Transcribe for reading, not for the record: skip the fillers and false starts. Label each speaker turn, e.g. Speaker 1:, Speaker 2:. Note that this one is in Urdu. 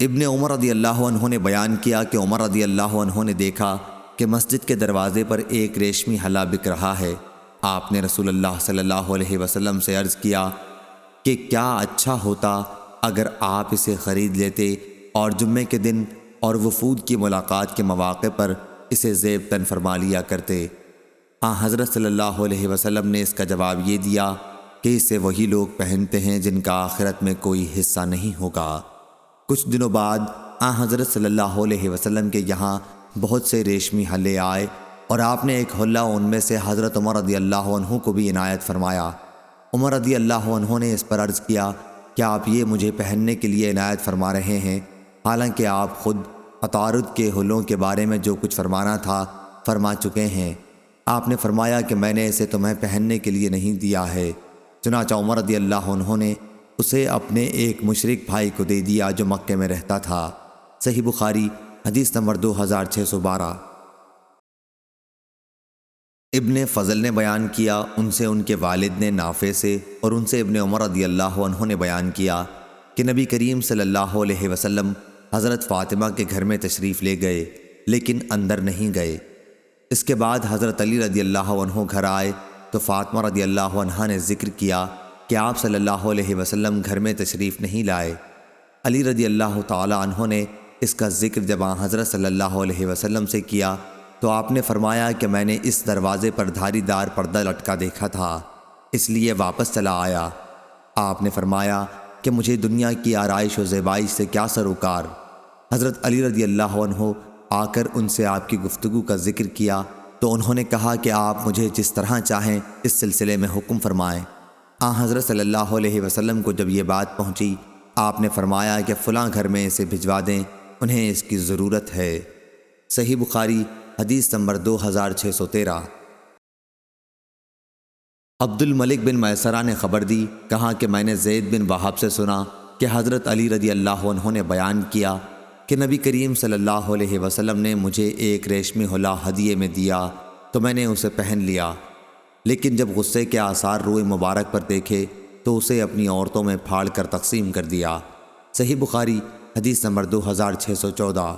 Speaker 1: ابن عمر رضی اللہ عنہ نے بیان کیا کہ عمر رضی اللہ عنہ نے دیکھا کہ مسجد کے دروازے پر ایک ریشمی ہلا بک رہا ہے۔ آپ نے رسول اللہ صلی اللہ علیہ وسلم سے عرض کیا کہ کیا اچھا ہوتا اگر آپ اسے خرید لیتے اور جمعے کے دن اور وفود کی ملاقات کے مواقع پر اسے زیب تن فرما لیا کرتے۔ حضرت صلی اللہ علیہ وسلم نے اس کا جواب یہ دیا کہ اسے وہی لوگ پہنتے ہیں جن کا آخرت میں کوئی حصہ نہیں ہوگا۔ کچھ دنوں بعد حضرت صلی اللہ علیہ وسلم کے یہاں بہت سے ریشمی ہلے آئے اور آپ نے ایک حلہ ان میں سے حضرت عمر رضی اللہ عنہ کو بھی عنایت فرمایا۔ عمر رضی اللہ عنہ نے اس پر عرض کیا کہ آپ یہ مجھے پہننے کے لیے عنایت فرما رہے ہیں، حالانکہ آپ خود عطارد کے حلوں کے بارے میں جو کچھ فرمانا تھا فرما چکے ہیں۔ آپ نے فرمایا کہ میں نے اسے تمہیں پہننے کے لیے نہیں دیا ہے۔ چنانچہ عمر رضی اللہ عنہ نے اسے اپنے ایک مشرک بھائی کو دے دیا جو مکے میں رہتا تھا۔ صحیح بخاری حدیث نمبر 2612۔ ابن فضل نے بیان کیا، ان سے ان کے والد نے نافع سے اور ان سے ابن عمر رضی اللہ عنہ نے بیان کیا کہ نبی کریم صلی اللہ علیہ وسلم حضرت فاطمہ کے گھر میں تشریف لے گئے لیکن اندر نہیں گئے۔ اس کے بعد حضرت علی رضی اللہ عنہ گھر آئے تو فاطمہ رضی اللہ عنہا نے ذکر کیا کہ آپ صلی اللہ علیہ وسلم گھر میں تشریف نہیں لائے۔ علی رضی اللہ تعالی عنہ نے اس کا ذکر جب حضرت صلی اللہ علیہ وسلم سے کیا تو آپ نے فرمایا کہ میں نے اس دروازے پر دھاری دار پردہ لٹکا دیکھا تھا، اس لیے واپس چلا آیا۔ آپ نے فرمایا کہ مجھے دنیا کی آرائش و زیبائش سے کیا سروکار۔ حضرت علی رضی اللہ عنہ آ کر ان سے آپ کی گفتگو کا ذکر کیا تو انہوں نے کہا کہ آپ مجھے جس طرح چاہیں اس سلسلے میں حکم فرمائیں۔ حضرت صلی اللہ علیہ وسلم کو جب یہ بات پہنچی، آپ نے فرمایا کہ فلاں گھر میں اسے بھجوا دیں، انہیں اس کی ضرورت ہے۔ صحیح بخاری حدیث نمبر 2613۔ عبد الملک بن میسرہ نے خبر دی، کہا کہ میں نے زید بن وہب سے سنا کہ حضرت علی رضی اللہ عنہ نے بیان کیا کہ نبی کریم صلی اللہ علیہ وسلم نے مجھے ایک ریشمی حلہ ہدیے میں دیا تو میں نے اسے پہن لیا، لیکن جب غصے کے آثار روئے مبارک پر دیکھے تو اسے اپنی عورتوں میں پھاڑ کر تقسیم کر دیا۔ صحیح بخاری حدیث نمبر 2614۔